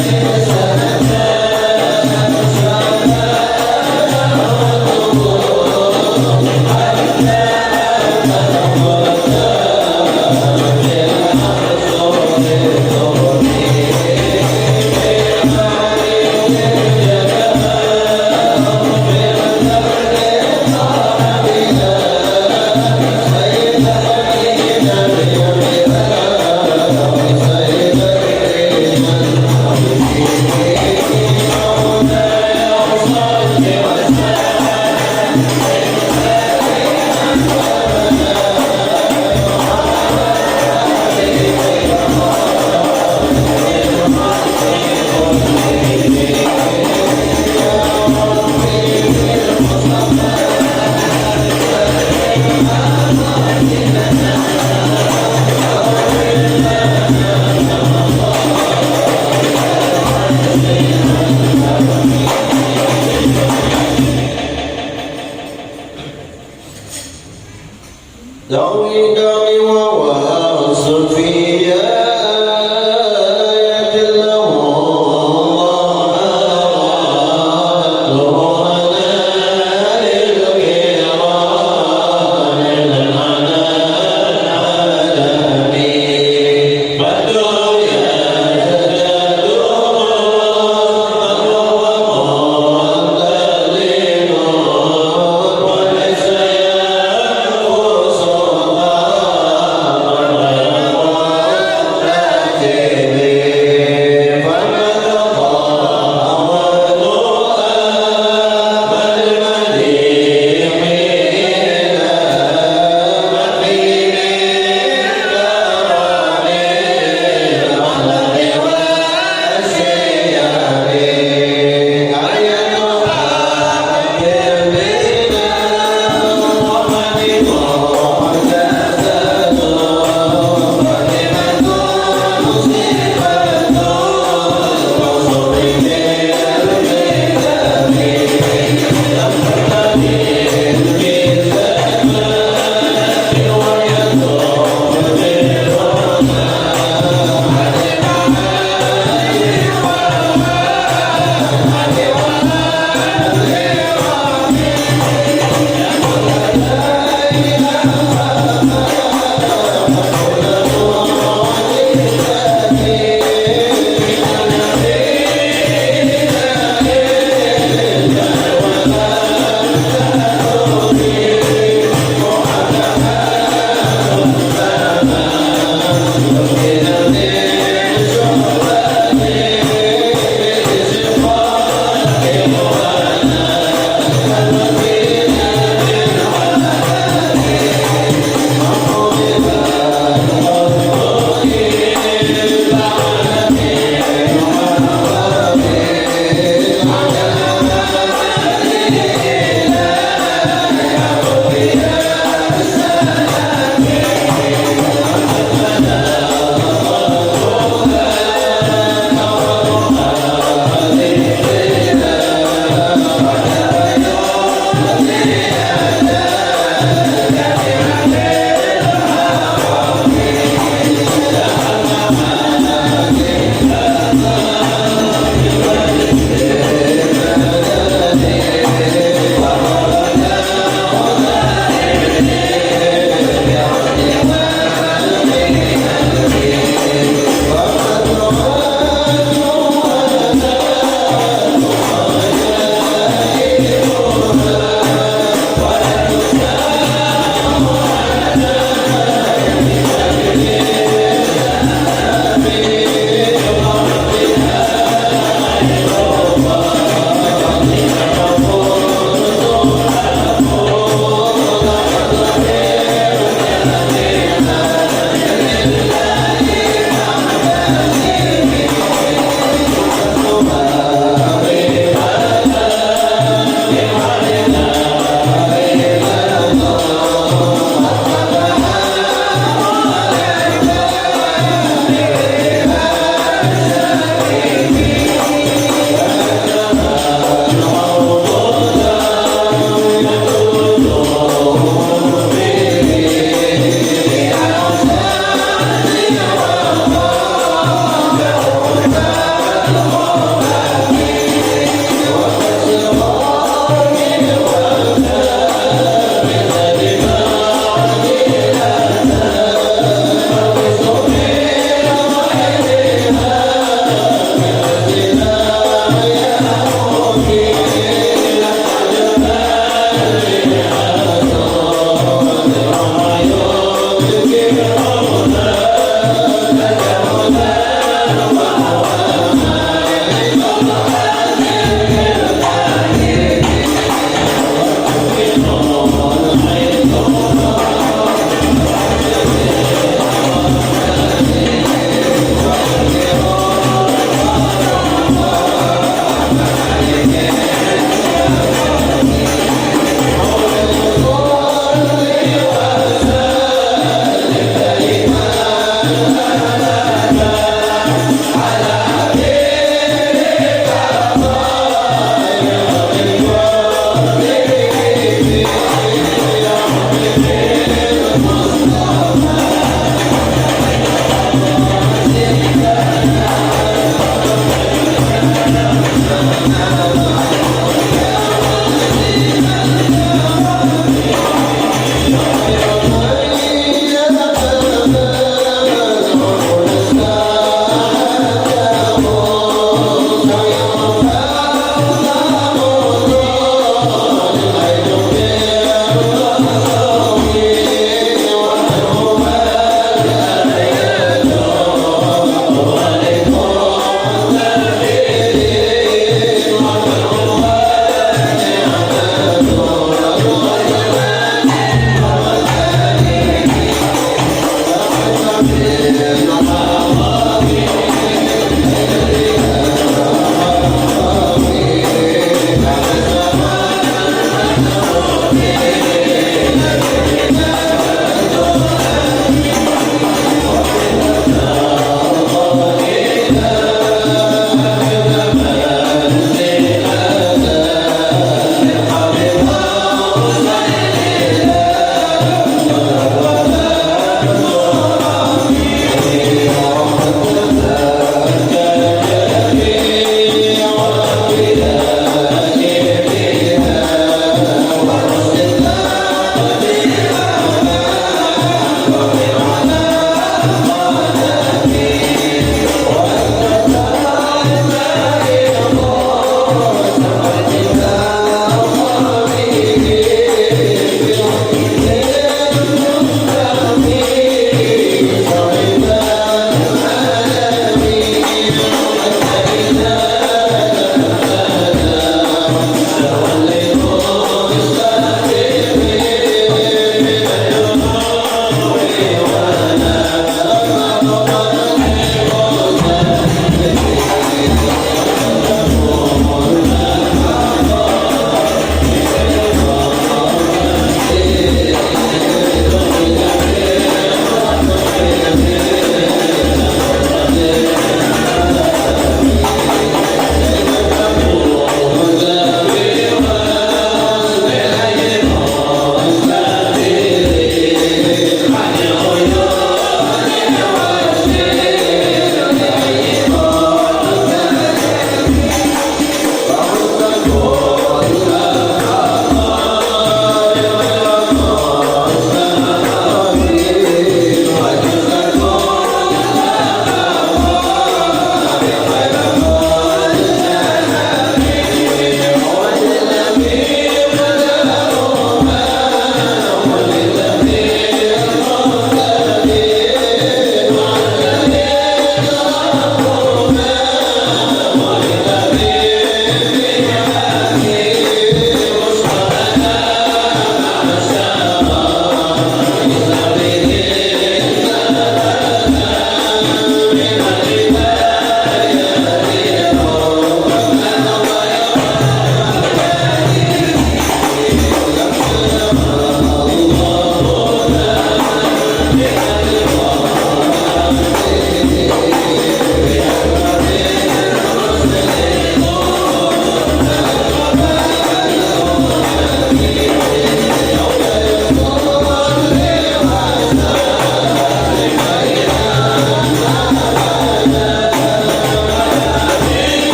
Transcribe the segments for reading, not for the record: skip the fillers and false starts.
Amen.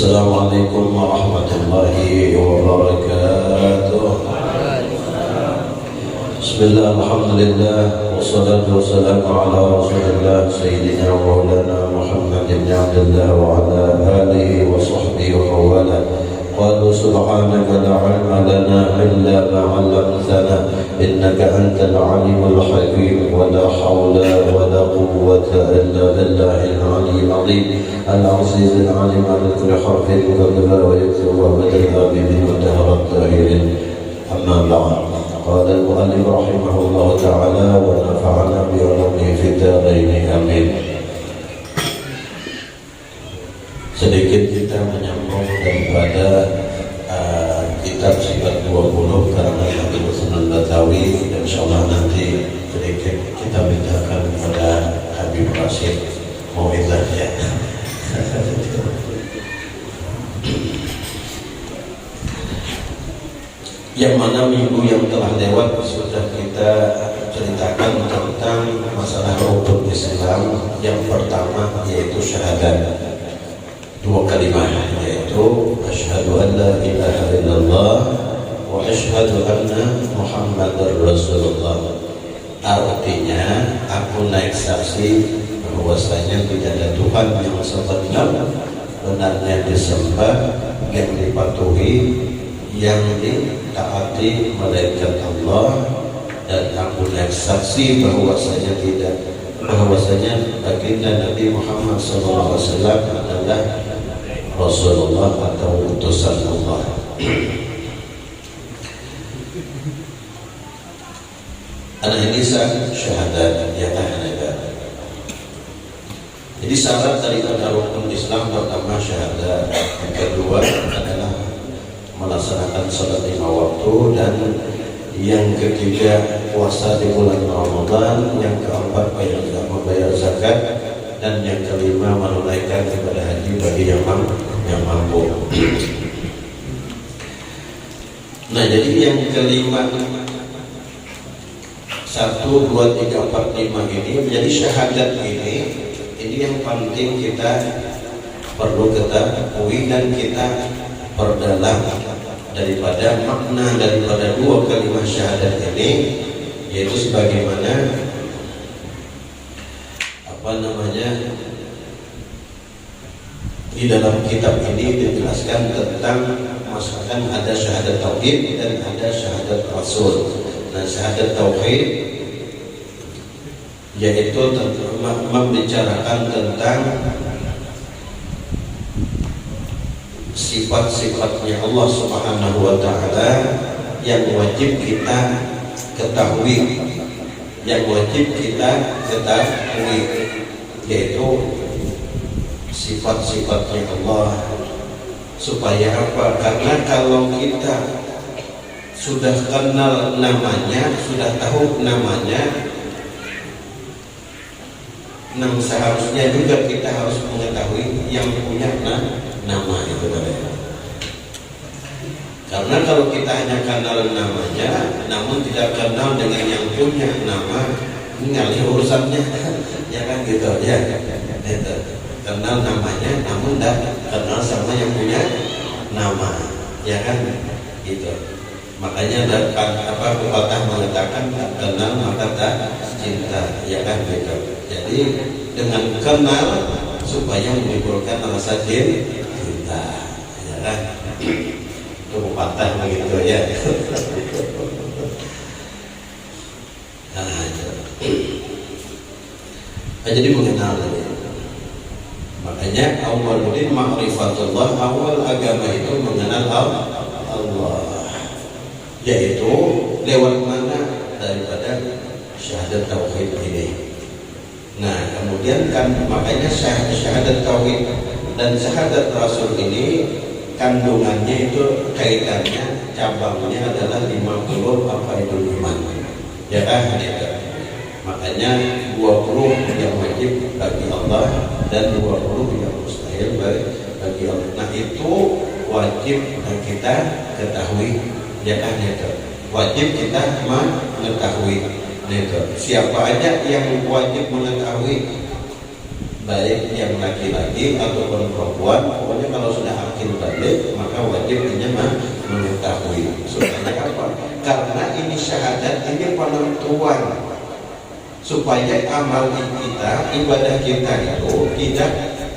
Assalamualaikum warahmatullahi wabarakatuh. Bismillah, alhamdulillah, wassalatu wassalamu ala rasulillah Sayyidina wa maulana Muhammad ibn Abdullah wa ala alihi wa sahbihi wa mawala. Qalu subhanaka la ilma lana illa ma 'allamtana innaka antal alimul hakim wa la hawla wa la quwwata illa billahil aliyyil azim al-'azizil 'alim al-kulli harfin mukathtaba wa yaktubu wa badal bihi wa taharat tahirin amma ba'd. Qala al-mu'allif rahimahullah ta'ala wa nafa'ana bi 'ulumihi fid dharain amin. Sedikit kita menyambung daripada kitab sifat 20 karena Nabi Sunan Batawi, dan insyaallah nanti sedikit kita mintakan kepada Habib Rasyid mau'izah ya. Yang mana minggu yang telah lewat sudah kita ceritakan tentang masalah rukun Islam. Yang pertama yaitu syahadat, dua kalimat, yaitu asyhadu an la ilaha illallah wa asyhadu anna Muhammadar Rasulullah. Artinya aku naik saksi bahwasanya tidak ada Tuhan yang sebenar-benarnya disembah, yang dipatuhi, yang ditaati malaikat Allah, dan aku naik saksi bahwasanya baginda Nabi Muhammad SAW adalah Rasulullah atau utusan Allah. Al-Inisa syahadat ya tahnaga. Jadi syarat daripada rukun Islam pertama syahadat, yang kedua adalah melaksanakan salat 5 waktu, dan yang ketiga puasa di bulan Ramadan, yang keempat membayar zakat, dan yang kelima menunaikan ibadah haji bagi yang mampu. Nah, jadi yang kelima 1, 2, 3, 4, 5 ini menjadi syahadat ini yang penting kita perlu ketahui dan kita perdalam daripada makna daripada dua kalimat syahadat ini, yaitu sebagaimana di dalam kitab ini dijelaskan tentang masakan ada syahadat tauhid dan ada syahadat rasul. Nah, syahadat tauhid yaitu membicarakan tentang sifat-sifatnya Allah Subhanahu wa ta'ala yang wajib kita ketahui, yaitu sifat-sifatnya Allah. Supaya apa? Karena kalau kita sudah kenal namanya, sudah tahu namanya, seharusnya juga kita harus mengetahui yang punya nama itu tadi. Karena kalau kita hanya kenal namanya namun tidak kenal dengan yang punya nama, ini urusannya ya kan gitu ya. Kenal namanya namun tidak kenal sama yang punya nama, ya kan gitu. Makanya pepatah mengatakan tak kenal maka tak cinta, ya kan gitu. Jadi dengan kenal supaya menimbulkan rasa cinta, ya kan? Itu pepatah begitu ya. Jadi mengenal. Makanya awaludin ma'rifatullah, awal agama itu mengenal Allah, yaitu lewat mana? Daripada syahadat tauhid ini. Nah, kemudian kan makanya syahadat tauhid dan syahadat rasul ini kandungannya itu kaitannya, cabangnya adalah 50 fardul iman, ya kan? Makanya 20 yang wajib bagi Allah dan 20 yang mustahil bagi Allah. Nah, itu wajib kita ketahui, ya kan? Wajib kita mengetahui. Siapa aja yang wajib mengetahui, baik yang laki-laki ataupun perempuan, pokoknya kalau sudah semakin balik, maka wajibnya mengetahui. Supaya apa? Karena ini syahadat, ini penentuan supaya amal kita, ibadah kita itu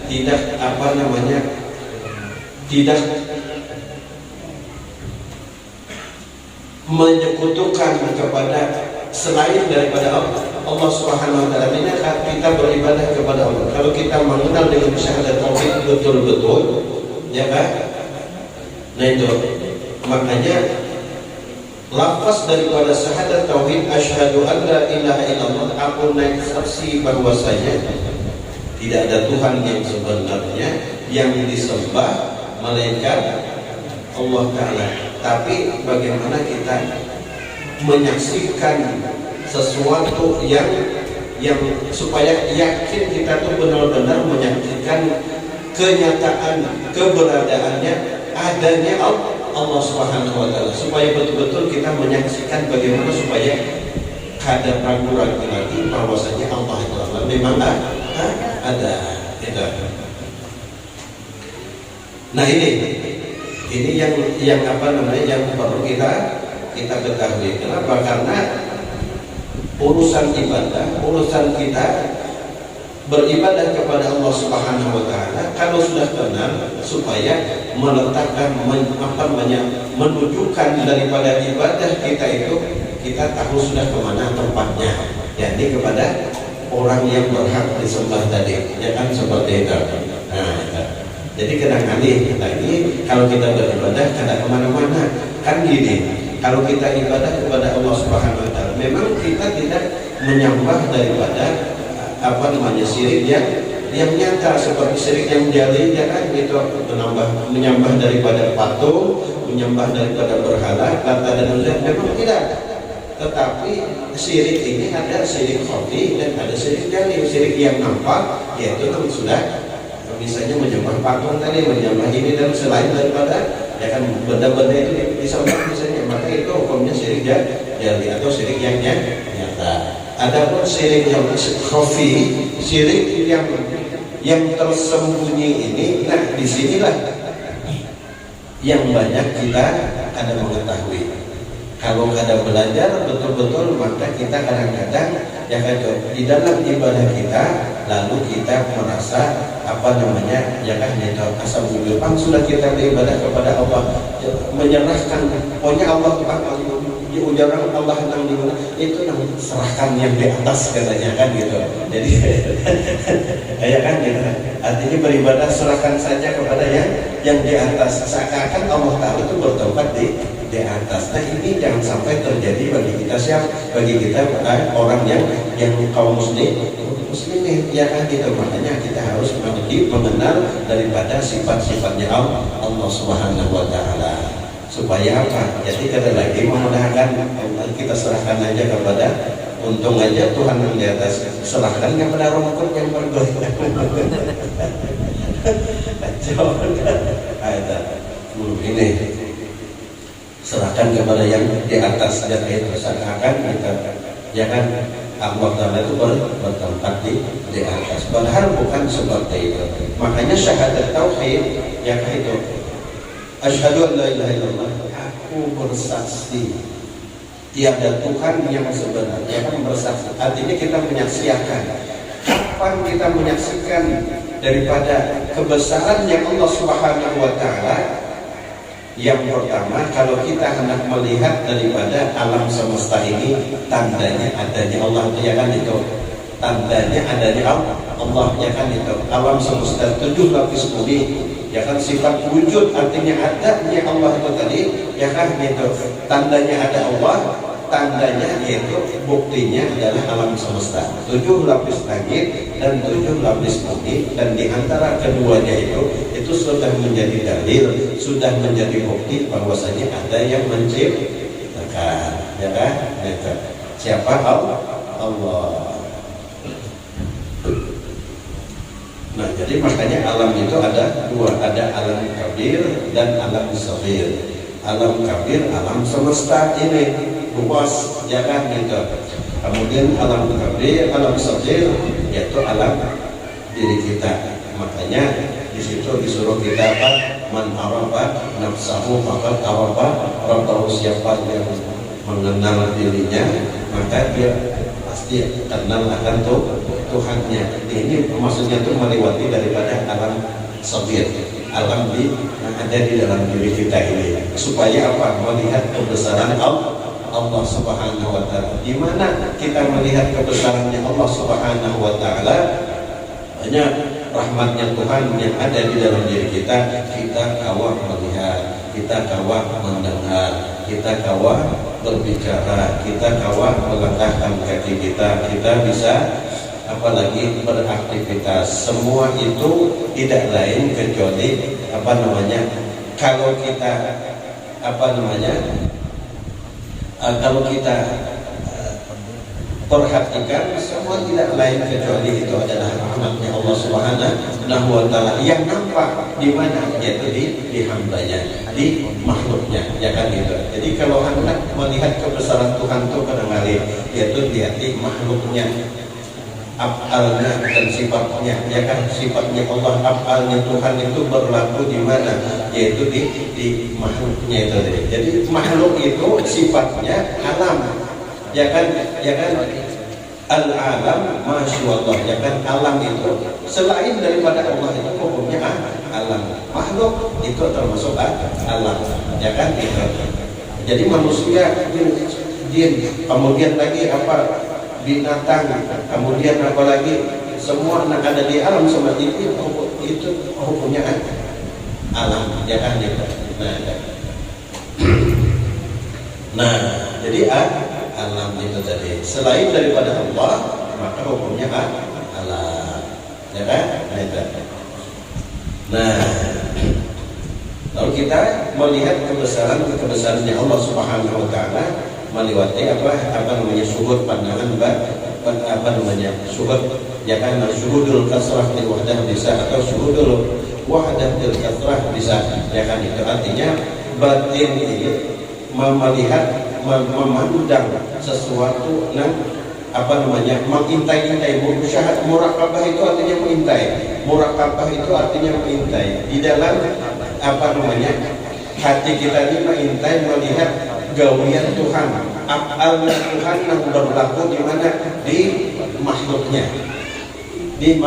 tidak apa namanya, tidak menyekutukan kepada selain daripada Allah Subhanahu wa taala. Ini kita beribadah kepada Allah. Kalau kita mengenal dengan syahadat tauhid betul-betul, ya kan? Nah itu makanya lafaz daripada syahadat tauhid asyhadu an la ilaha illallah, aku naik saksi bahwasanya tidak ada Tuhan yang sebenarnya yang disembah melainkan Allah Ta'ala. Tapi bagaimana kita menyaksikan sesuatu yang supaya yakin kita tuh benar-benar menyaksikan kenyataan keberadaannya adanya Allah Subhanahu wa taala, supaya betul-betul kita menyaksikan bagaimana supaya kada ragu-ragu lagi bahwasanya Allah itu memang ada gitu. Nah ini yang apa namanya, yang perlu kita ketahui. Kenapa? Karena urusan ibadah, urusan kita beribadah kepada Allah Subhanahu wa taala, kalau sudah benar, supaya meletakkan menunjukkan daripada ibadah kita itu, kita tahu sudah kemana tempatnya, yakni kepada orang yang berhak disembah tadi, ya kan, seperti itu. Nah, jadi kadang-kadang lagi kalau kita beribadah kada kemana-mana kan gini. Kalau kita ibadah kepada Allah Subhanahu wa taala, memang kita tidak menyembah daripada apa namanya syirik yang nyata, seperti syirik yang jali, ya kan, itu menyembah daripada patung, menyembah daripada berhala, kata dan uzza, memang tidak. Tetapi syirik ini ada syirik khafi dan ada syirik jali. Syirik yang nampak yaitu yang sudah misalnya menyembah patung tadi, menyembah ini dan selain daripada, ya kan, benda-benda itu disembah misalnya, maka itu hukumnya syirik jali atau syirik yang nyata. Adapun syirik yang khafi, syirik yang tersembunyi ini, nah disinilah yang banyak kita ada mengetahui. Kalau ada belajar betul-betul, maka kita kadang-kadang ya kan, di dalam ibadah kita lalu kita merasa apa namanya, ya kan, asal jepang sudah kita beribadah kepada Allah, menyerahkan, pokoknya Allah Tuhan, di ujaran Allah yang dimana itu yang serahkan yang di atas katanya kan gitu. Jadi ya kan gitu. Artinya beribadah serahkan saja kepada yang di atas, seakan-akan Allah Ta'ala itu bertempat di atas. Nah ini jangan sampai terjadi bagi kita, bagi kita orang yang kaum muslimin, ya kan gitu. Makanya kita harus mengenal daripada sifat-sifatnya Allah Subhanahu wa taala. Supaya apa? Jadi kada lagi memudahkan, kita serahkan aja kepada, untung aja Tuhan yang di atas, serahkan kepada rumput yang bergoyang. Ini serahkan kepada yang di atas, dan itu seakan kita, ya kan, Allah Ta'ala itu bertempat di atas, padahal bukan seperti itu. Makanya syahadat tauhid, ya kan itu, asyhadu an la ilaha illallah, aku bersaksi tiada Tuhan yang sebenarnya, kan bersaksi. Artinya kita menyaksikan. Kapan kita menyaksikan daripada kebesaran yang Allah Subhanahu wa taala? Yang pertama, kalau kita hendak melihat daripada alam semesta ini, tandanya adanya Allah, ya kan itu. Tandanya adanya Allah, ya kan itu. Alam semesta 7 lapis bumi, ya kan, sifat wujud, artinya adanya Allah itu tadi, ya kan gitu. Tandanya ada Allah, tandanya yaitu buktinya adalah alam semesta, 7 lapis langit dan 7 lapis bumi, dan diantara keduanya itu sudah menjadi dalil, sudah menjadi bukti bahwasanya ada yang menciptakan, ya kan gitu. Siapa? Allah. Nah, jadi makanya alam itu ada dua, ada alam kabir dan alam saghir. Alam kabir, alam semesta ini luas, ya kan gitu. Kemudian alam kabir, alam saghir, yaitu alam diri kita. Makanya Di situ disuruh kita apa? Man arafa nafsahu faqad arafa rabbahu. Siapa yang mengenal dirinya, maka dia pasti kenal akan Tuhannya. Ini maksudnya itu melewati daripada alam sabir, alam yang ada di dalam diri kita ini, supaya apa? Melihat kebesaran Allah Subhanahu wa Ta'ala. Di mana kita melihat kebesarannya Allah Subhanahu wa Ta'ala, banyak rahmatnya Tuhan yang ada di dalam diri kita. Kita kawah melihat, kita kawah mendengar, kita kawah berbicara, kita kawah melangkahkan kaki kita, kita bisa apalagi beraktivitas. Semua itu tidak lain kecuali apa namanya, kalau kita apa namanya, kalau kita perhatikan, semua tidak lain kecuali itu adalah rahmatnya Allah Subhanahu wa Ta'ala yang nampak di mana, yaitu di hambanya, di makhluknya, ya kan gitu. Jadi kalau hendak melihat kebesaran Tuhan itu pada kali, yaitu lihat di makhluknya, afalnya dan sifatnya, ya kan, sifatnya Allah, afalnya Tuhan itu berlaku di mana, yaitu di makhluknya itu. Jadi makhluk itu sifatnya alam, ya kan, al-alam masyaallah, ya kan, alam itu selain daripada Allah itu hukumnya alam, makhluk itu termasuk alam, ya kan gitu. Jadi manusia, jin, kemudian lagi apa, binatang, kemudian apa lagi, semua yang ada di alam seperti itu hukumnya alam, ya kan gitu. Nah, jadi alam itu tadi selain daripada Allah, maka hukumnya alam, ya kan? Nah, lalu kita melihat kebesarannya Allah Subhanahu wa Ta'ala melewati apa namanya, syuhud pandangan, apa namanya, syuhud, ya kan, syuhudul kasrah di wahdah bisa, atau syuhudul wahdah di kasrah bisa, ya kan. Itu artinya batin ini melihat, memandang sesuatu yang apa namanya, mengintai-intai. Murakabah itu artinya mengintai, murakabah itu artinya mengintai di dalam apa namanya, hati kita ini mengintai, melihat gawian Tuhan, afalnya Tuhan yang berlaku di mana, di makhluknya, di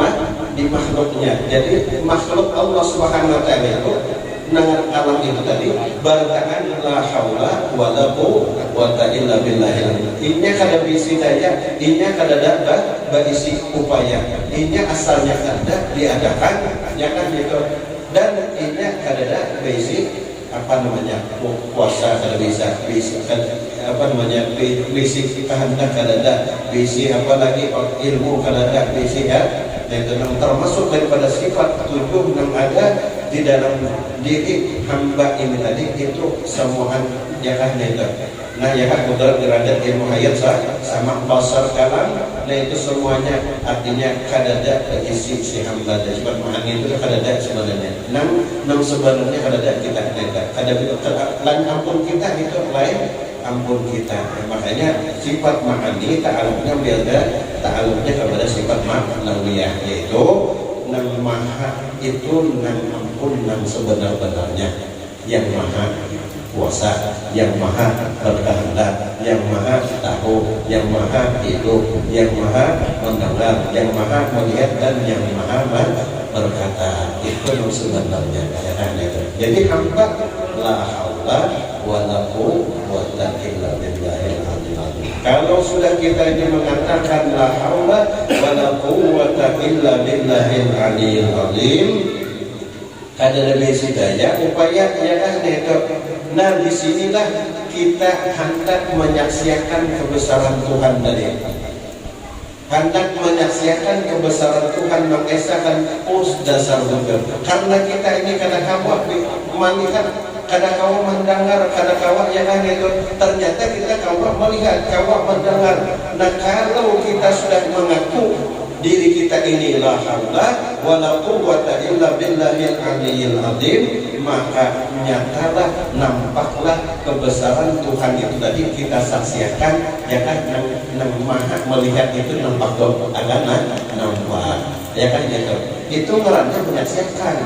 makhluknya. Jadi makhluk Allah Subhanahu wa Ta'ala itu nangat alam itu tadi, barakan la haula wala quwwata illa billah. Inya kada bisi daya, inya kada ada bisi upaya, inya asalnya kada diadakan, ya kan gitu. Dan inya kada ada bisi apa namanya, kuasa kada bisa apa namanya, bisi kehendak kada ada, bisi apa lagi, ilmu kada ada, bisi ya. Dan termasuk daripada sifat tujuh yang ada di dalam diri hamba ini tadi, itu semua ya kan itu. Nah ya kan, kudrat iradat ilmu hayat sama basar kalam, nah itu semuanya artinya kadada isi si hamba. Dan sifat mahani itu kadada sebenarnya. Nam sebenarnya kadada kita lain ampun kita, itu lain ampun kita. Makanya sifat mahani ta'aluknya beda, ta'aluknya kepada sifat ma'nawiyah, yaitu nang maha itu nang ampun, nang sebenar-benarnya, yang maha kuasa, yang maha berkehendak, yang maha tahu, yang maha hidup, yang maha mendengar, yang maha melihat, dan yang maha berkata. Itu yang sebenarnya. Jadi hamba la haula wala quwwata illa billahil azim. Kalau sudah kita ini mengatakan la haula wala quwwata illa billahil azim, ada lebih daya upaya, ya kan itu. Nah disinilah kita hendak menyaksikan kebesaran Tuhan dari, hendak menyaksikan kebesaran Tuhan, mengesahkan dasar wujud. Karena kita ini kadang-kadang melihat, kadang-kadang mendengar, kadang-kadang ya kan itu. Ternyata kita kawah melihat, kawah mendengar. Nah kalau kita sudah mengaku diri kita ini la haula wala quwwata illa billahil aliyyil azim, maka nyatalah, nampaklah kebesaran Tuhan itu tadi kita saksikan, ya kan, yang maha melihat itu nampak dong, agama nampak, ya kan gitu. Itu ngerana menyaksikan.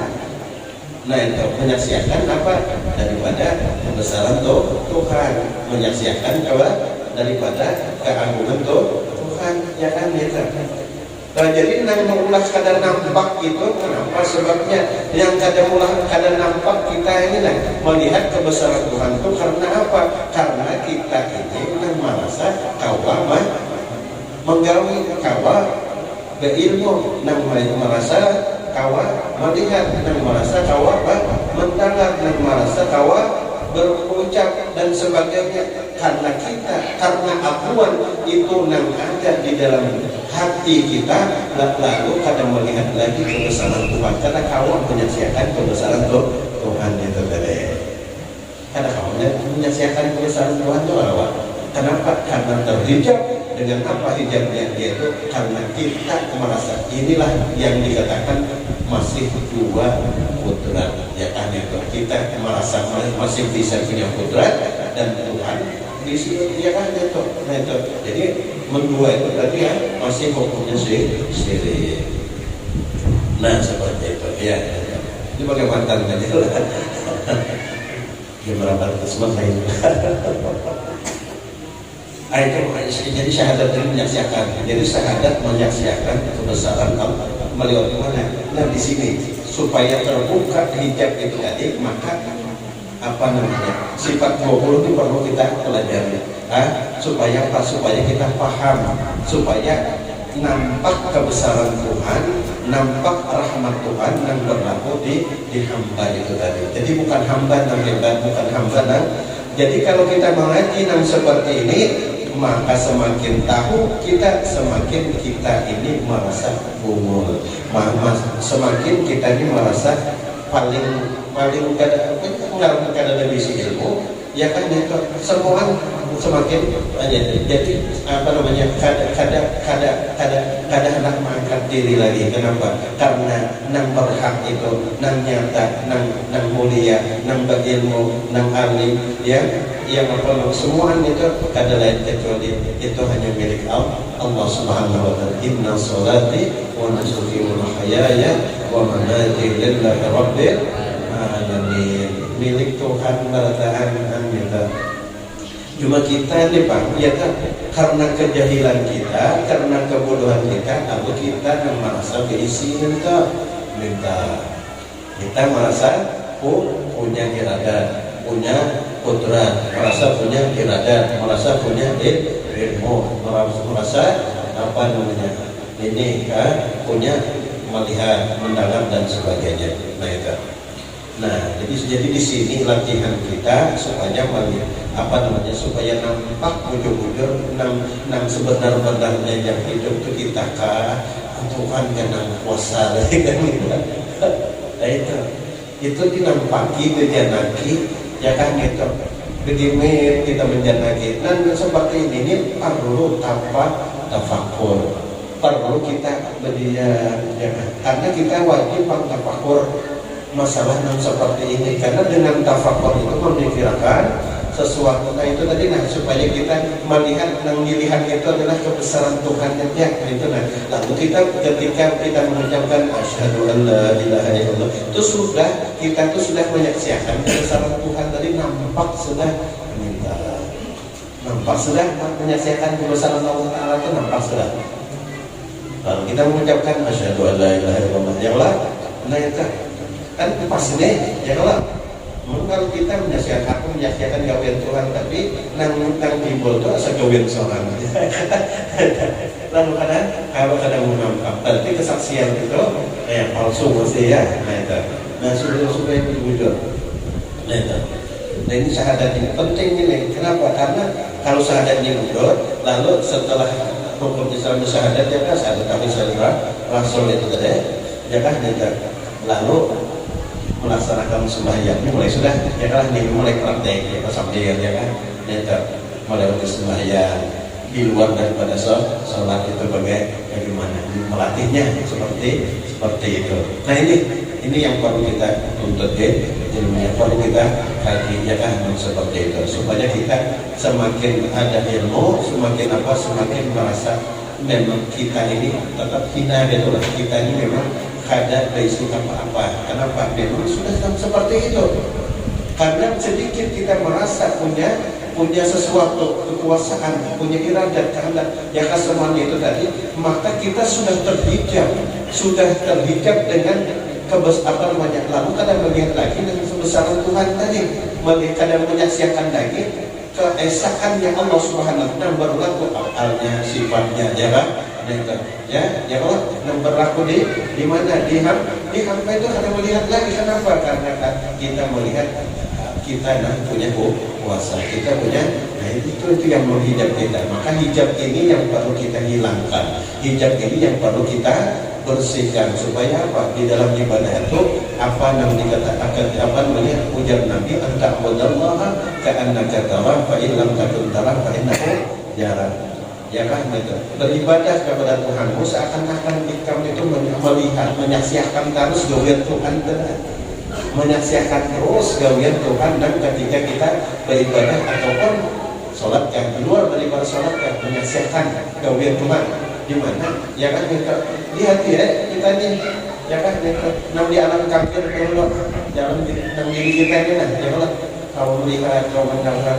Nah itu menyaksikan apa? Daripada kebesaran Tuhan, menyaksikan apa? Daripada keagungan Tuhan, ya kan gitu. Nah, jadi yang mengulas kadar nampak itu kenapa? Sebabnya yang kadar nampak kita ini melihat kebesaran Tuhan itu karena apa? Karena kita ini merasa kawa menggawi, kawa berilmu, merasa kawa melihat, merasa kawa mendengar, merasa kawa berucap dan sebagainya. Karena akuan itu yang ada di dalam hati kita, lalu kadang melihat lagi kebesaran Tuhan, karena kawan menyaksikan kebesaran Tuhan itu tadi. Karena kawan menyaksikan kebesaran Tuhan itu apa? Kenapa? Karena terhijab. Dengan apa hijabnya? Yaitu karena kita merasa inilah yang dikatakan masih dua kudrat, ya kan itu. Kita merasa masih bisa punya kudrat dan Tuhan di sini, ya kan itu. Nah itu. Jadi mendua itu tadi ya masih hukumnya syirik. Nah seperti itu ya. Ini pakai mantan aja lah. Gimana Pak semua saya. Jadi syahadat ini menyaksikan. Jadi syahadat menyaksikan kebesaran Allah melalui mana? Nah di sini supaya terbuka hijab itu tadi, maka apa namanya? Sifat 20 itu perlu kita pelajari. Supaya apa? Supaya kita paham, supaya nampak kebesaran Tuhan, nampak rahmat Tuhan yang berlaku di hamba itu tadi. Jadi bukan hamba yang hebat, bukan hamba yang. Jadi kalau kita mengaji yang seperti ini, maka semakin tahu kita, semakin kita ini merasa umur, semakin kita ini merasa paling kada lebih ilmu, ya kan itu semua semakin jadi apa namanya kada hendak mengangkat diri lagi. Kenapa? Karena nang berhak itu nang nyata, nang mulia, nang berilmu, nang alim, ya yang apa semua itu kada lain kecuali itu hanya milik Allah Subhanahu wa taala. Inna sholati wa nusuki wa mahyaya wa mamati lillahi rabbil alamin. Milik Tuhan bertahan amin. Cuma kita ini Pak, ya kan, karena kejahilan kita, karena kebodohan kita, lalu kita merasa keisi minta. Kita merasa punya iradat, punya kudrat, merasa punya iradat, merasa punya ilmu, merasa apa namanya ini kan punya melihat, mendalam dan sebagainya. Nah itu. Nah, jadi di sini latihan kita supaya apa namanya, supaya nampak bujur-bujur nang sebenar-benarnya yang hidup itu kita Tuhan kan kuasa lagi kan gitu. Nah itu dinampaki, dijanaki, ya kan gitu. Begini kita menjanaki. Dan seperti ini perlu tafakur, perlu kita berdiam, ya kan? Karena kita wajib tafakur masalah yang seperti ini, karena dengan tafakur itu memikirkan sesuatu. Nah itu tadi, nah supaya kita melihat pilihan itu adalah kebesaran Tuhan ya itu. Nah lalu ketika kita mengucapkan asyhadu an la ilaha illallah, itu sudah kita tuh sudah menyaksikan kebesaran Tuhan tadi, nampak sudah menyaksikan kebesaran Allah Taala itu nampak sudah. Lalu kita mengucapkan asyhadu an la ilaha illallah, ya Allah, nah itu kan pastinya ya kalau kita menyaksikan gawean Tuhan, tapi nang timbul tuh asa gawean seorang. Lalu kadang menampak, berarti kesaksian itu kayak palsu mesti ya. Nah itu, nah supaya wujud. Nah itu, nah ini syahadat ini penting ini. Kenapa? Karena kalau syahadat ini wujud, lalu setelah hukum Islam syahadat ya kan, syahadat kami Rasul itu tadi, ya kan itu. Lalu melaksanakan sembahyang mulai sudah ya kan, nih mulai praktek ya sambil ya kan, mulai waktu sembahyang di luar daripada sholat itu bagaimana melatihnya seperti itu. Nah ini yang perlu kita tuntut ilmunya, perlu kita kaji ya kan seperti itu, supaya kita semakin ada ilmu, semakin merasa memang kita ini tetap hina gitu lah. Kita ini memang kada basic apa-apa. Kenapa? Memang sudah seperti itu. Karena sedikit kita merasa punya sesuatu kekuasaan, punya iradat kehendak yang semuanya itu tadi, maka kita sudah terhijab dengan lalu kadang melihat lagi dengan kebesaran Tuhan tadi, melihat kadang menyaksikan lagi keesaan yang Allah Subhanahu wa taala berlaku akalnya, sifatnya, ya Allah yang berlaku di mana di hamba itu kadang melihat lagi. Kenapa? Karena kita melihat kita punya kuasa, kita punya, nah itu yang menghijab kita. Maka hijab ini yang perlu kita hilangkan, hijab ini yang perlu kita bersihkan, supaya apa? Di dalam ibadah itu apa yang dikatakan ujar Nabi, anta wadallaha ka'annaka tarah fa in lam takun tarah fa innahu yarah. Ya kan itu. Beribadah kepada Tuhanmu seakan-akan kamu itu melihat, menyaksikan terus gawian Tuhan menyaksikan terus gawian Tuhan. Dan ketika kita beribadah ataupun sholat yang keluar daripada sholat yang menyaksikan gawian Tuhan di mana, ya kan kita lihat ya kita ini, ya kan nang di alam kafir kalau jangan nang diri kita ini nah, ya Allah kau melihat, kau mendengar,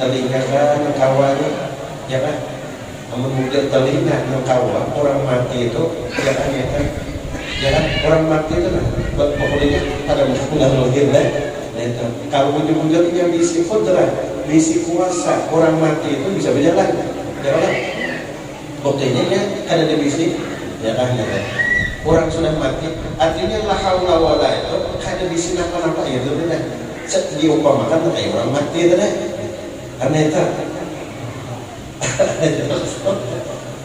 telinga kan kawan, ya kan kemudian telinga nang kawan orang mati itu, ya kan orang mati itu nah pokoknya pada pulang lohir lah. Kalau ujung-ujungnya bisi kudrat, bisi kuasa, orang mati itu bisa berjalan, ya kan? Buktinya ada di bisi, ya kan? Orang sudah mati, artinya la haula wala itu ada bisi apa-apa ya itu dah. Diumpamakan kayak orang mati itu dah. Karena itu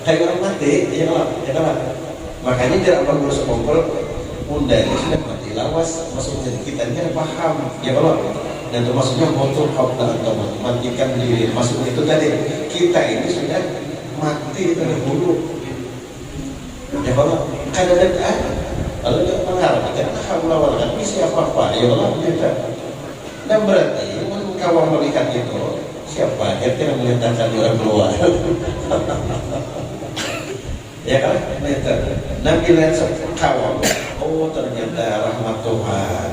kayak orang mati, ya kan? Makanya tidak perlu sekongkol unda ini sudah mati lawas, maksudnya kita ini paham, ya Allah. Dan itu maksudnya motor haula atau matikan diri, maksudnya itu tadi kita ini sudah mati terdahulu, ya Allah. Kadang-kadang lalu dia mengharapkan haula wala quwwata siapa ya Allah kita. Dan berarti kawan melihat itu siapa yang menyatakan orang keluar. Ya kan? Nabi lihat kawan, oh ternyata rahmat Tuhan,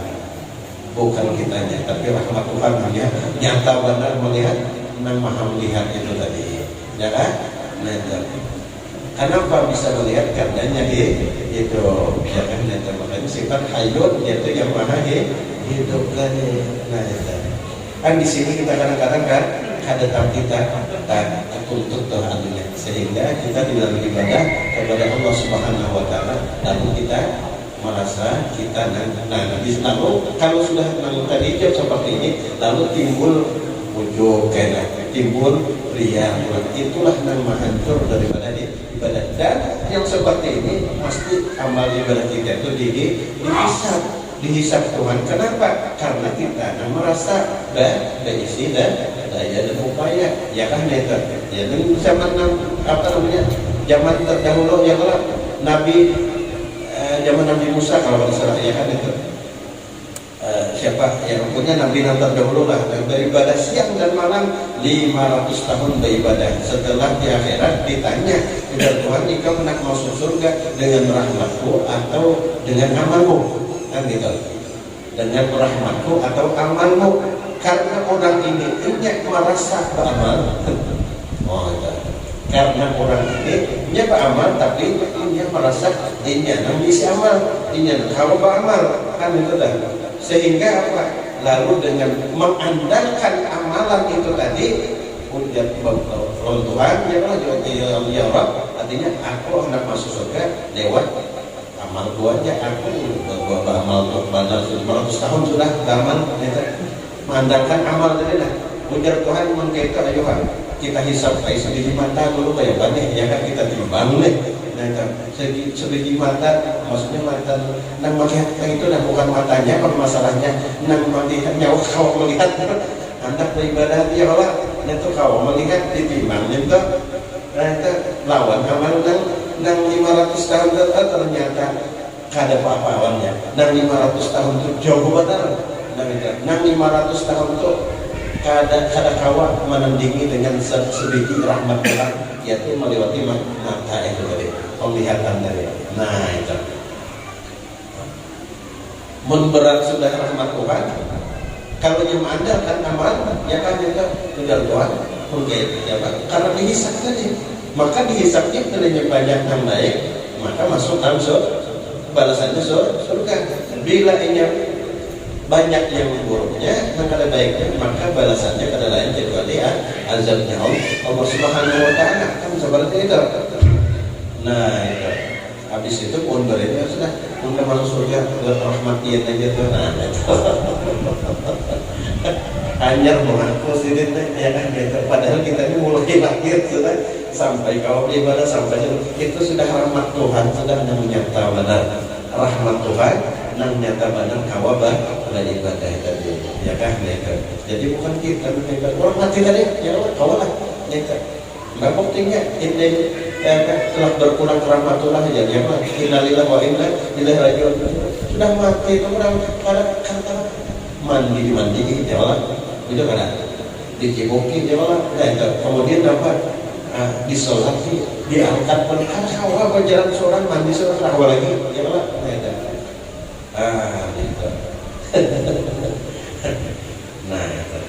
bukan kitanya, tapi rahmat Tuhan hanya nyata benar melihat, memang maha melihat itu tadi, ya kan? Kenapa bisa melihat? Karenanya itu, ya kan? Makanya sifat hayyun yaitu yang maha hidup kan? Nah, kan di sini kita kadang-kadang kan ada kita untuk Tuhannya, sehingga kita di dalam ibadah kepada Allah Subhanahu wa taala, lalu kita merasa kita lalu kalau sudah tadi hijab seperti ini, lalu timbul ujub kena, timbul riya, itulah nama hancur daripada ibadah. Dan yang seperti ini pasti amal ibadah kita itu dihisab Tuhan. Kenapa? Karena kita merasa berisi dan daya dan upaya, ya kan itu. Ya zaman zaman terdahulu ya kalau Nabi zaman Nabi Musa kalau tidak salah, ya kan itu. Siapa yang punya Nabi terdahulu lah beribadah siang dan malam 500 tahun beribadah. Setelah di akhirat ditanya kepada Tuhan, engkau hendak masuk surga dengan rahmatku atau dengan amalmu, kan gitu. Dengan rahmatku atau amalmu. Karena orang ini merasa beramal. Oh, karena orang ini beramal, tapi dia merasa ini bisa amal, ini kalau beramal, kan itu dah. Sehingga apa? Lalu dengan mengandalkan amalan itu tadi, ujian Tuhan, ya Allah, artinya aku hendak masuk surga lewat amal gua aja. Aku beramal pada 500 tahun sudah beramal. Mengandalkan amal tadi lah. Ujar Tuhan mengkaitkan ayuhan. Kita hisab kayak sedih mata dulu kayak banyak, ya kan kita timbang nih. Nah itu sebiji mata, maksudnya mata nang melihat itu dan bukan matanya kalau masalahnya nang melihat nyawa kau melihat hendak beribadah ya Allah, itu kau melihat ditimbang itu, nah itu lawan kamu nang 500 tahun ternyata kada apa-apawannya, nang 500 tahun itu jauh benar, nang 500 tahun itu kada kawa menandingi dengan sebiji rahmat Tuhan, yaitu melewati mata itu tadi, penglihatan tadi. Nah itu berat sudah rahmat Tuhan. Kalau yang mengandalkan amal, ya kan itu tinggal Tuhan, ya kan? Karena dihisap tadi, maka dihisapnya ternyata banyak yang baik, maka masuk dalam balasannya surga. Bila ini banyak yang buruknya, maka ada baiknya, maka balasannya pada lain kecuali azabnya Allah Subhanahu Wa Taala, kan seperti itu. Nah itu. Habis itu pun berarti sudah untuk masuk surga rahmatin aja tuh. Nah itu hanya mengaku sendiri ya kan gitu. Padahal kita ini mulai lahir sudah sampai kau ibadah sampai itu sudah rahmat Tuhan, sudah menyata benar rahmat Tuhan nang nyata benar kau ibadah tadi ya kan gitu. Jadi bukan kita orang mati tadi ya kau lah gitu. Nggak buktinya ini telah berkurang rahmatullah ya dia mah innalillahi wa inna ilaihi raji'un sudah mati itu orang pada kata mandi ya Allah itu kan dicipoki ya Allah kemudian dapat disolati diangkat kan hawa berjalan seorang mandi seorang hawa lagi ya Allah gitu nah itu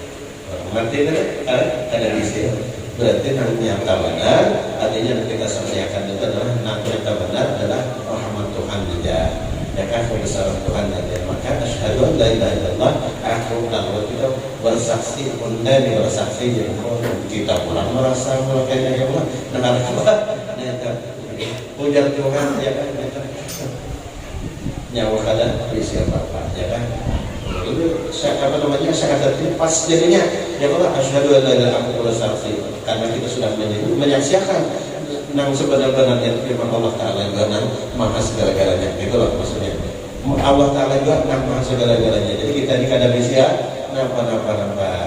mati itu ada di sini. Berarti nyata benar, artinya kita sampaikan itu adalah nyata benar adalah rahmat Tuhan juga. Ya kan kebesaran Tuhan saja. Maka asyhadu an la ilaha illallah, aku dan kita bersaksi dan bersaksi ya kita pulang merasa melakukannya ya Allah. Benar apa? Nyata. Puja Tuhan ya kan. Nyawa kada berisi apa-apa ya kan. Itu apa namanya syahadat ini pas jadinya ya Allah asyhadu an la ilaha illallah bersaksi karena kita sudah menyaksikan nang sebenar-benarnya firman Allah Taala nang maha segala-galanya itu loh maksudnya Allah Taala juga nang maha segala-galanya jadi kita kada bisa napa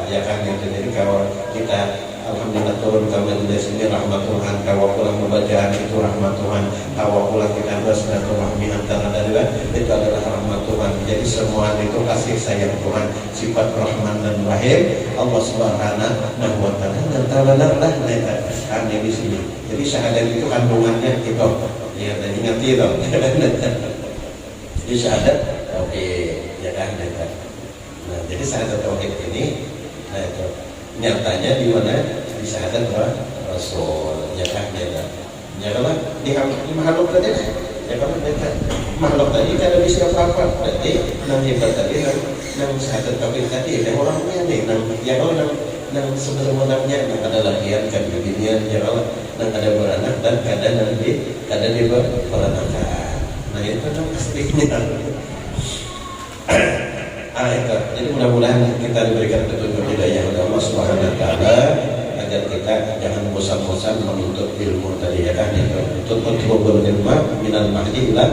ya kan yang jadi kalau kita alhamdulillah turun ke majelis ini rahmat Tuhan kalau pulang membacaan itu rahmat Tuhan kalau pulang kita bersilaturahmi antara darilah itu adalah rahmat Tuhan jadi semua itu kasih sayang Tuhan sifat Rahman dan Rahim Allah Subhanahu Wa Taala dan taala kami di sini jadi syahadat itu kandungannya itu ya tadi ngerti itu jadi syahadat oke ya kan nah jadi syahadat tauhid ini nah itu nyatanya di mana di syahadat Rasul ya kan ya kalau di makhluk tadi ya kalau makhluk tadi kada bisa apa-apa berarti nang hebat tadi nang syahadat tauhid tadi ada orangnya nih nang ya kalau nang sebenarnya nang ada lahiran kan beginian ya kalau nang ada beranak dan kada di peranakan nah itu nang aslinya itu. Jadi mudah-mudahan kita diberikan petunjuk hidayah oleh Allah Subhanahu Wa Taala agar kita jangan bosan-bosan menuntut ilmu tadi ya kan itu. Tutlubul ilma minal mahdi ila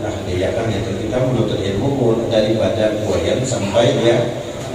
lahdi ya kan itu kita menuntut ilmu daripada buayan sampai dia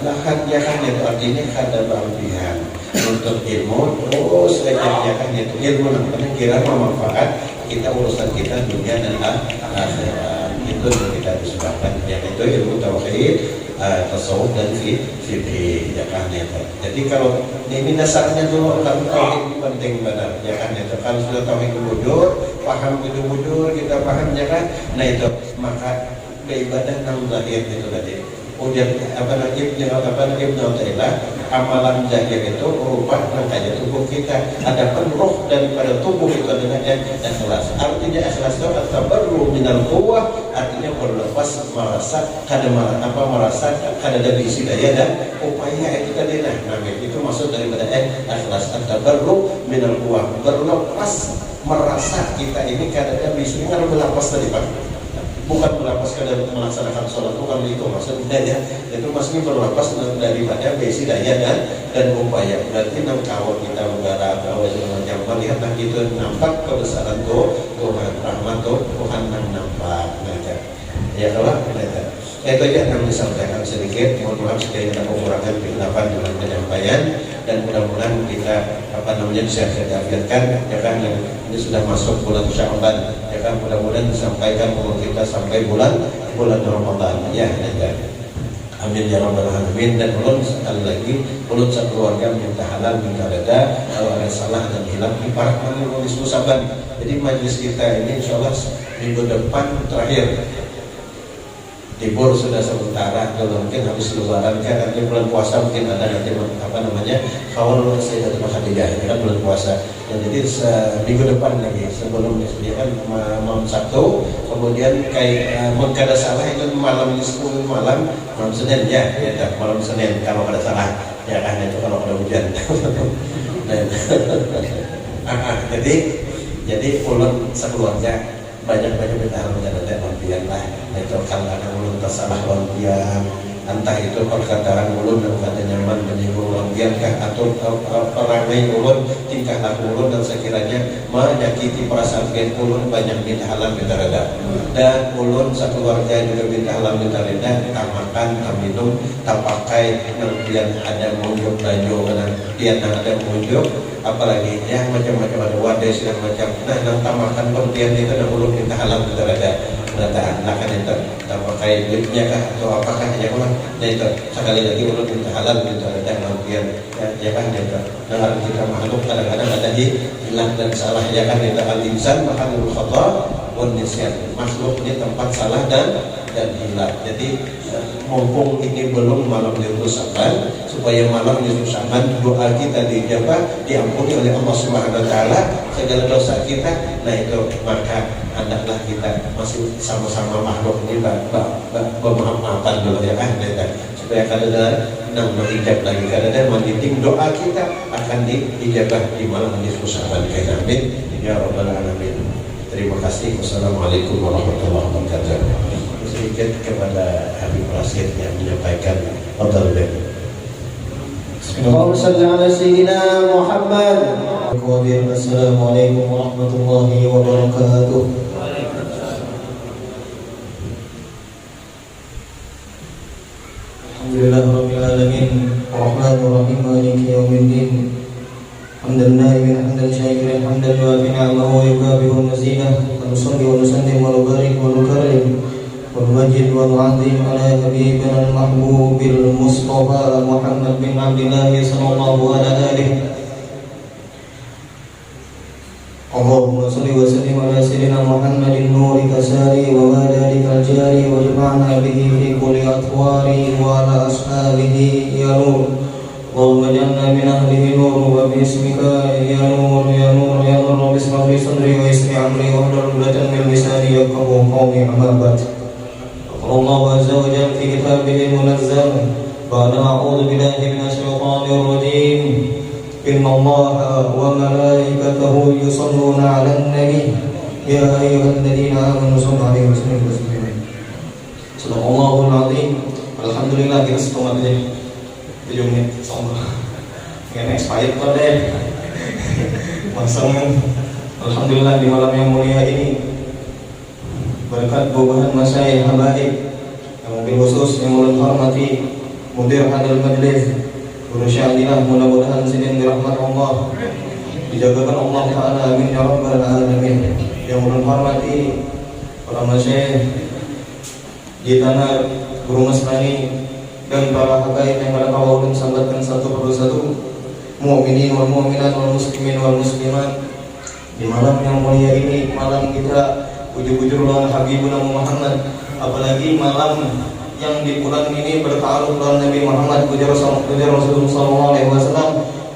lahat ya kan itu artinya kada berlebihan menuntut ilmu terus ya kan itu ilmu yang penting kira bermanfaat kita urusan kita dunia dan akhirat itu yang kita disebutkan yang itu ilmu tauhid tasawuf dan fikih ya kan itu. Jadi kalau ini dasarnya dulu kalau tauhid penting benar ya kan itu. Kalau sudah tauhid bujur, paham itu bujur, kita paham ya kan. Nah itu maka beribadah nang zahir itu tadi. Udah Ibnu Taimiyah amalan zahir itu berupa rangkaian tubuh kita. Adapun roh daripada tubuh itu adalah ikhlas. Artinya ikhlas itu at-tabarru minal quwwah, artinya berlepas merasa kada ada isi daya dan upaya itu tadi namanya itu maksud daripada ikhlas at-tabarru minal quwwah, berlepas merasa kita ini kada ada isi dengan berlepas tadi Pak. Bukan melepas kadar melaksanakan sholat, bukan itu maksudnya ya. Itu maksudnya berlepas daripada besi daya dan upaya. Berarti nang kawal kita menggara kawal segala macam coba lihatlah itu nampak kebesaran Tuhan, rahmat Tuhan yang nampak. Ya kalau itu aja yang disampaikan sedikit. Mohon maaf sekiranya ada kekurangan kehilafan dalam penyampaian, dan mudah-mudahan kita disehat-sehatkan ya kan. Ini sudah masuk bulan Sya'ban ya kan, mudah-mudahan disampaikan umur kita sampai bulan Ramadan ya. Amin ya rabbal alamin. Dan ulun sekali lagi, ulun sekeluarga minta halal minta reda, kalau ada salah dan hilang ibarat menulis musaban. Jadi majlis kita ini insyaallah minggu depan terakhir. Libur sudah sementara, kalau mungkin habis lebaran kan nanti bulan puasa mungkin ada nanti kawal Sayyidatul Khadijah ini kan bulan puasa. Dan jadi minggu depan lagi sebelum disediakan malam Sabtu, kemudian kayak mungkin ada salah itu malam 10 malam Senin ya, malam Senin kalau ada salah ya kan, itu kalau ada hujan. jadi ulun sekeluarga banyak-banyak kita harus ada lampian lah. Itu kalau ada ulun tersalah lampian, entah itu perkataan ulun dan kata nyaman menyinggung lampian kah, atau perangai ulun, tingkah laku ulun dan sekiranya menyakiti perasaan ulun, banyak minta halal minta reda. Dan ulun sekeluarga juga minta halal minta reda, tak makan, tak minum, tak pakai lampian ada munjuk baju, lampian ada munjuk, apalagi ya macam-macam ada wadah segala macam. Nah, nang tamakan pengertian itu ada ulun minta halal minta reda. Penataan akan itu tak pakai lipnya kah atau apakah ya kan. Nah itu sekali lagi ulun minta halal minta reda lampian ya kan itu. Dengan kita makhluk kadang-kadang ada hilang dan salah ya kan, itu al-insan mahalul khata wan nisyan. Makhluk ini tempat salah dan hilang. Jadi mumpung ini belum malam Lailatul Sya'ban, supaya malam Lailatul Sya'ban doa kita dijabah, diampuni oleh Allah Subhanahu wa taala segala dosa kita. Nah itu maka hendaklah kita masih sama-sama makhluk ini bermaaf-maafan dulu ya kan, supaya kadang-kadang mengijab lagi, kadang-kadang mendidik doa kita akan diijabah di malam Lailatul Sya'ban. Amin ya rabbal alamin. Terima kasih. Wassalamualaikum warahmatullahi wabarakatuh. Sedikit kepada Habib Rasid yang menyampaikan fadhal beliau. Allahumma shalli ala sayyidina Muhammad. Assalamualaikum warahmatullahi wabarakatuh. Alhamdulillahirabbil alamin, arrahmanir rahim, maliki yaumiddin. Hamdan na'imin, hamdan syakirin, hamdan wafi ni'amahu wa yukabihu mazidah. Wa nusalli wa nusallim wa nubarik wa nukarrim والمجد والعظيم على حبيبنا المحبوب المصطفى محمد بن عبد الله صلى الله على آله. اللهم صل وسلم على سيدنا محمد النور كساري ومدارك الجاري واجمعنا به في كل أطواري وعلى أصحابه يا نور. اللهم اجعلنا من أهله نور وباسمك يا نور يا نور يا نور. رب اشرح لي صدري ويسر لي أمري واحلل عقدة من لساني يفقهوا قولي. أما بعد، الله عز وجل في كتابه المنزل بعد أعوذ بالله من الشيطان الرجيم إن الله وملائكته يصلون على النبي يا أيها الذين آمنوا صلوا عليه وسلموا تسليما. صدق الله العظيم. Alhamdulillah kita setengah aja 7 menit sama yang expired kok deh masang. Alhamdulillah di malam yang mulia ini berkat buahan masyayikh habaib yang mobil khusus yang ulun hormati mudir hadal majlis Guru Syahidillah, mudah-mudahan sidin dirahmat Allah, dijagakan Allah Ta'ala, amin ya rabbal alamin. Yang ulun hormati para masyayikh di tanah Guru Masnani dan para habaib yang pada ulun sambatkan satu persatu, mu'minin wal mu'minat wal muslimin wal muslimat. Di malam yang mulia ini, malam kita ujur-ujur lawan Habibuna Muhammad, apalagi malam yang di bulan ini bertaruh lawan Nabi Muhammad, ujar Rasulullah SAW,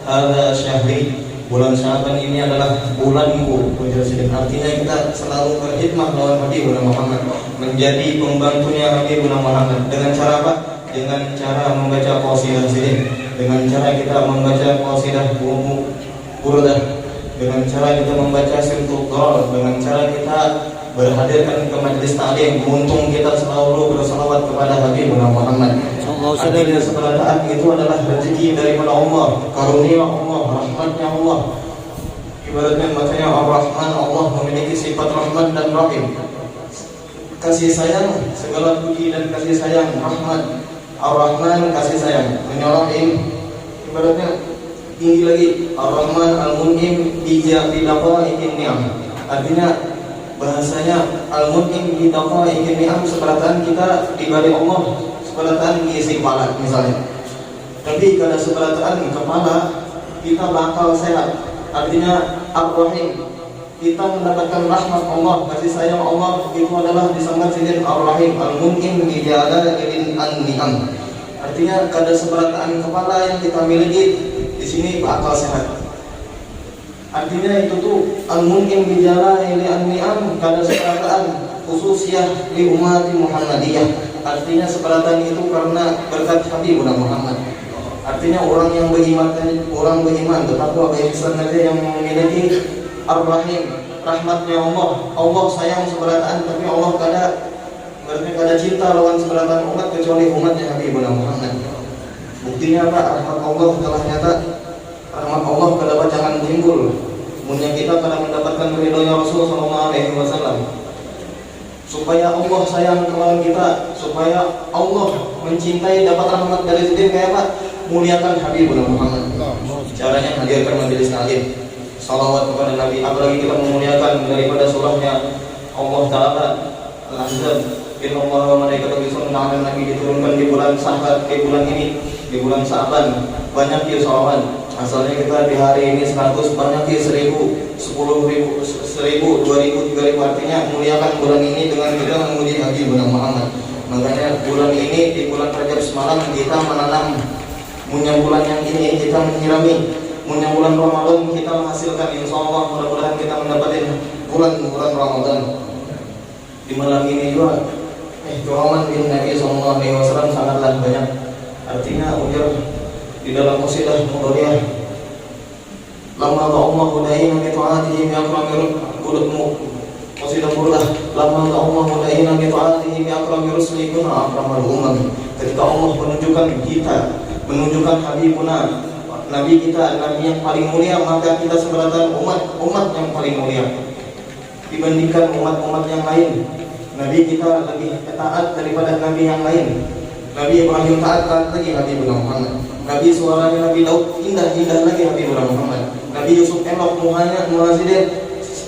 ada syahri, bulan Sya'ban ini adalah bulanku, ujar Sidin. Artinya kita selalu berkhidmat lawan Habibuna Muhammad, menjadi pembantunya Habibuna Muhammad. Dengan cara apa? Dengan cara membaca qasidah Sidin, dengan cara kita membaca qasidah burdah, dengan cara kita membaca Simtul Qur'an, dengan cara kita berhadirkan ke majlis taklim. Untung kita selalu bersalawat kepada Habibuna Muhammad. Artinya setelah taat itu adalah rezeki daripada Allah, karunia Allah, rahmatnya Allah. Ibaratnya makanya Ar-Rahman, Allah memiliki sifat Rahman dan Rahim. Kasih sayang, segala puji dan kasih sayang Rahman. Ar-Rahman kasih sayang, Ar-Rahim ibaratnya tinggi lagi. Ar-Rahman Al-Mun'im bidaqaiqin ni'am. Artinya bahasanya Al-Mun'im bidaqaiqin ni'am, seberataan kita diberi Allah, seberataan diisi kepala misalnya. Tapi kalau seberataan kepala kita bakal sehat. Artinya Ar-Rahim, kita mendapatkan rahmat Allah, kasih sayang Allah, itu adalah disambut dengan Ar-Rahim, Al-Mun'im bidaqaiqin ni'am. Artinya kada seberataan kepala yang kita miliki di sini bakal sehat. Artinya itu tuh Al-Mun'im bidaqaiqin ni'am, kada seberataan khususiyah di umat Muhammadiyah. Artinya seberataan itu karena berkat Habibuna Muhammad. Artinya orang yang beriman, bertakwa, berihsan saja yang memiliki Ar-Rahim, rahmatnya Allah. Allah sayang seberataan, tapi Allah kada cinta lawan seberataan umat kecuali umatnya Habibuna Muhammad. Buktinya apa? Rahmat Allah telah nyata. Rahmat Allah kada jangan timbul. Munnya kita kada mendapatkan ridhonya Rasul sallallahu alaihi wasallam. Supaya Allah sayang kepada kita, supaya Allah mencintai, dapat rahmat dari Sidin kayak apa? Muliakan Habibuna Muhammad. Caranya hadirkan majelis taklim, salawat kepada Nabi. Apalagi kita memuliakan daripada surahnya Allah Taala Al-Ahzab, Inna Allah wa malaikatahu yusholluna 'alan nabi, diturunkan di bulan Sya'ban, di bulan ini, di bulan Sya'ban. Banyak ya salawat. Asalnya kita di hari ini 100, banyak ya 1000, 10.000, 1000, 2000, 3000. Artinya muliakan bulan ini dengan kita memuji Habibuna Muhammad. Makanya bulan ini, di bulan Rajab semalam kita menanam. Munya bulan yang ini kita menyirami, munya bulan Ramadan kita menghasilkan. Insyaallah mudah-mudahan kita mendapatkan bulan Ramadan. Di malam ini juga keramat bin Nabi sallallahu alaihi wasallam sangatlah banyak. Artinya ujar di dalam qasidah Mudoriyah, lama Allah hudaina bi ta'atihi bi akramir qulubmu. Qasidah Burdah, lama Allah hudaina bi ta'atihi bi akramir rusuli kuna akramal umam. Ketika Allah menunjukkan Habibuna, Nabi kita, Nabi yang paling mulia, maka kita seberatan umat yang paling mulia dibandingkan umat-umat yang lain. Nabi kita lebih taat daripada Nabi yang lain. Nabi Ibrahim taat lagi Habibuna Muhammad. Nabi suaranya Nabi Daud indah lagi Habibuna Muhammad. Nabi Yusuf elok muhanya muhasidin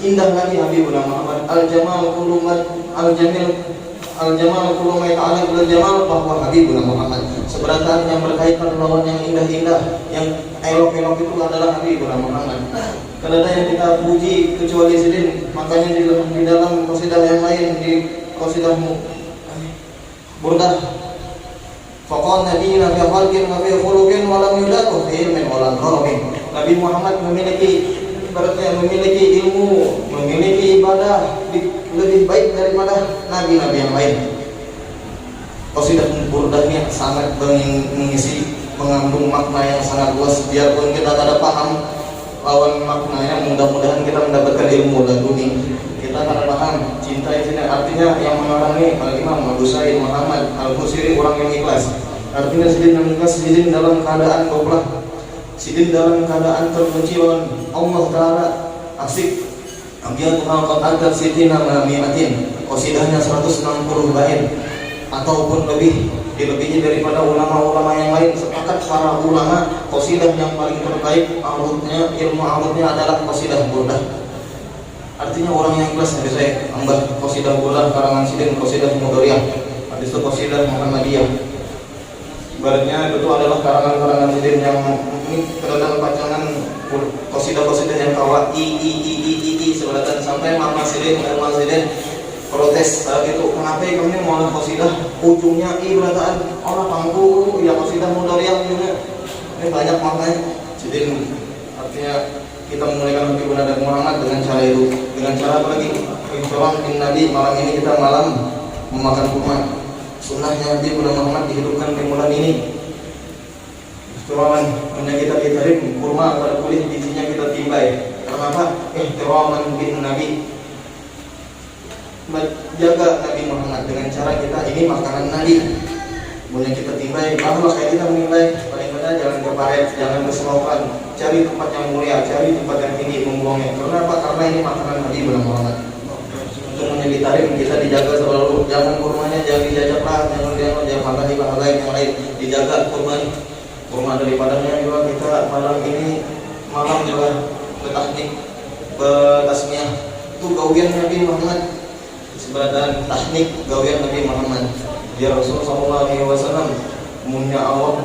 indah lagi Habibuna Muhammad. Al-Jamal kulumat Al-Jamal kullu ma ta'ala bil jamal bahwa Habibuna Muhammad. Seberatan yang berkaitan lawan yang indah-indah, yang elok-elok itu adalah Habibuna Muhammad. Kada ada yang kita puji kecuali Sidin. Makanya di dalam qasidah yang lain, di qasidah Burdah, faqala nabiyina fi khalqin wa fi khuluqin wa lam yudatu fi ilmin wa lam qaramin. Nabi Muhammad memiliki ilmu, memiliki ibadah lebih baik daripada nabi-nabi yang lain. Qasidah Burdah ini sangat mengandung makna yang sangat luas. Biarpun kita tidak paham lawan maknanya, mudah-mudahan kita mendapatkan ilmu laduni. Kita tidak paham cinta itu artinya yang mengalami Al-Imam Abu Sa'id Muhammad Al-Busiri, orang yang ikhlas. Artinya Sidin yang ikhlas, Sidin dalam keadaan goblah, Sidin dalam keadaan terpuji oleh Allah Ta'ala. Asik Abiyatuha qad adat sitina mi'atin, qasidahnya 160 bait ataupun dilebihi daripada ulama-ulama yang lain. Sepakat para ulama qasidah yang paling terbaik ilmu arutnya adalah qasidah Burdah. Artinya orang yang ikhlas dari saya ambah qasidah Burdah karangan Sidin, qasidah Mudoriyah, habis itu qasidah Muhammadiyah. Ibaratnya itu adalah karangan-karangan Sidin yang ini terdapat pacangan qasidah-qasidah yang kawa sebenarnya sampai Mama Sidin protes saat itu, kenapa kamu mau qasidah ujungnya berataan orang pangku ya qasidah Mudoriyah juga. Ini banyak maknanya. Sidin artinya kita memuliakan Habibuna dan Muhammad dengan cara itu. Dengan cara apa lagi? Ikram bin Nabi. Malam ini kita malam memakan kurma. Sunnahnya Habibuna Muhammad dihidupkan di bulan ini. Ikram, hanya kita ditarik kurma pada kulit, bijinya kita timbai. Karena apa? Ikram bin Nabi. Jaga Nabi Muhammad dengan cara kita ini makanan Nabi. Boleh kita timbai, bahwa kayak kita menilai paling benar jalan ke berkaret, jangan berselokan. Cari tempat yang mulia, cari tempat yang tinggi membuangnya. Karena apa? Karena ini makanan Nabi Muhammad. Untuk menjadi tarik kita dijaga selalu. Jangan kurmanya jangan dijajak lah, jangan makan di bahan lain yang lain. Dijaga kurma daripadanya juga kita malam ini juga bertaknik bertasmiah itu gawian Nabi Muhammad. Sebadan teknik gawian Nabi Muhammad. Ya Rasulullah SAW punya awak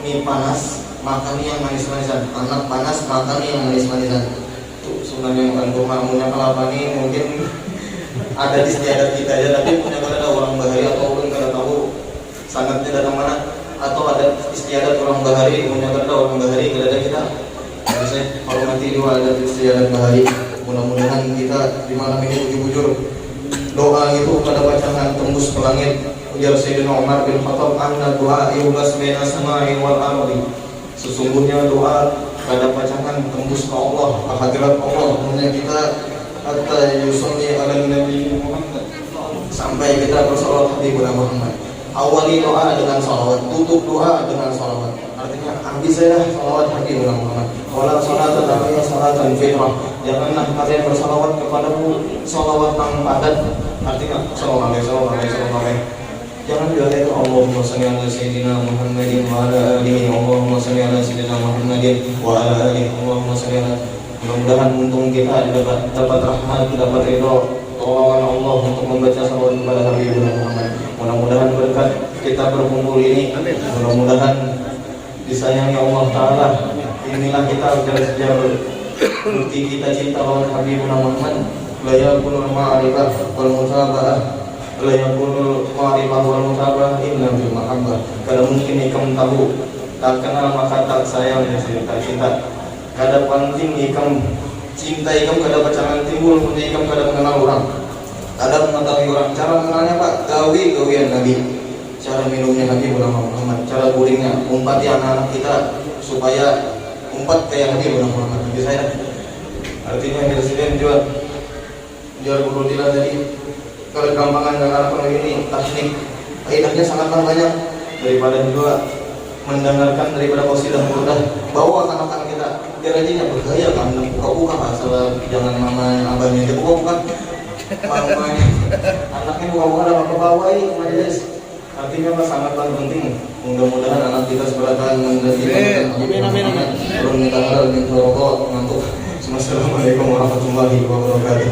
mie panas makan yang manis-manisan, anak panas makan yang manis-manisan. Itu sebenarnya bukan kurma. Punya kelapa ini mungkin ada di istiadat kita ya, tapi punya kada orang bahari atau mungkin kada tahu sangatnya datang mana, atau ada istiadat orang bahari punya kada orang bahari kada ada kita. Saya hormati dua ada istiadat bahari. Mudah-mudahan kita di malam ini bujur-bujur doa itu kada bacaan tembus ke langit. Ujar Sayyidina Umar bin Khattab, anna doa yubas baina samai wal ardi. Sesungguhnya doa kada bacaan tembus ke Allah, ke hadirat Allah. Hanya kita hatta yusalli ala Nabi Muhammad, sampai kita bersalawat di Muhammad. Awali doa dengan salawat, tutup doa dengan salawat. Artinya habis saya salawat hati Muhammad. Wala salatan alaihi salatan fitrah. Janganlah kalian bersalawat kepadamu salawat yang padat. Artinya salawat. Jangan juga itu Allahumma shalli ala sayyidina Muhammadin wa ala alihi. Allahumma shalli ala sayyidina Muhammadin wa ala alihi. Allahumma shalli ala. Mudah-mudahan untung kita dapat rahmat, dapat ridho tolongan Allah untuk membaca salawat kepada Habibullah Muhammad. Mudah-mudahan berkat kita berkumpul ini, mudah-mudahan disayangi Allah Ta'ala. Inilah kita belajar bukti kita cinta lawan Habibullah Muhammad. La yakunul ma'rifah wal mutaba'ah, la yakunul ma'rifah wal mutaba'ah illa bil mahabbah. Kada mungkin ikam tahu, tak kenal maka tak sayang, tak cinta. Kada penting ikam cinta, ikam kada pacaran timbul, punya ikam kada mengenal orang, kada mengetahui orang. Cara mengenalnya Pak, gawian Nabi, cara minumnya Nabi Muhammad, cara gulingnya, umpati anak-anak kita supaya umpat kayak Nabi Muhammad. Bagi saya, artinya presiden juga jual bulu dila tadi, kegampangan dengan anak ini teknik, faedahnya sangatlah banyak daripada juga mendengarkan daripada qasidah mudah. Bawa anak-anak kita biar aja bergaya kan, buka-buka masalah, jangan mama abahnya dia buka-buka mamanya anaknya buka-buka dalam kebawai majelis. Artinya sangatlah penting. Mudah-mudahan anak kita seberatan menjadi amin. Assalamualaikum warahmatullahi wabarakatuh.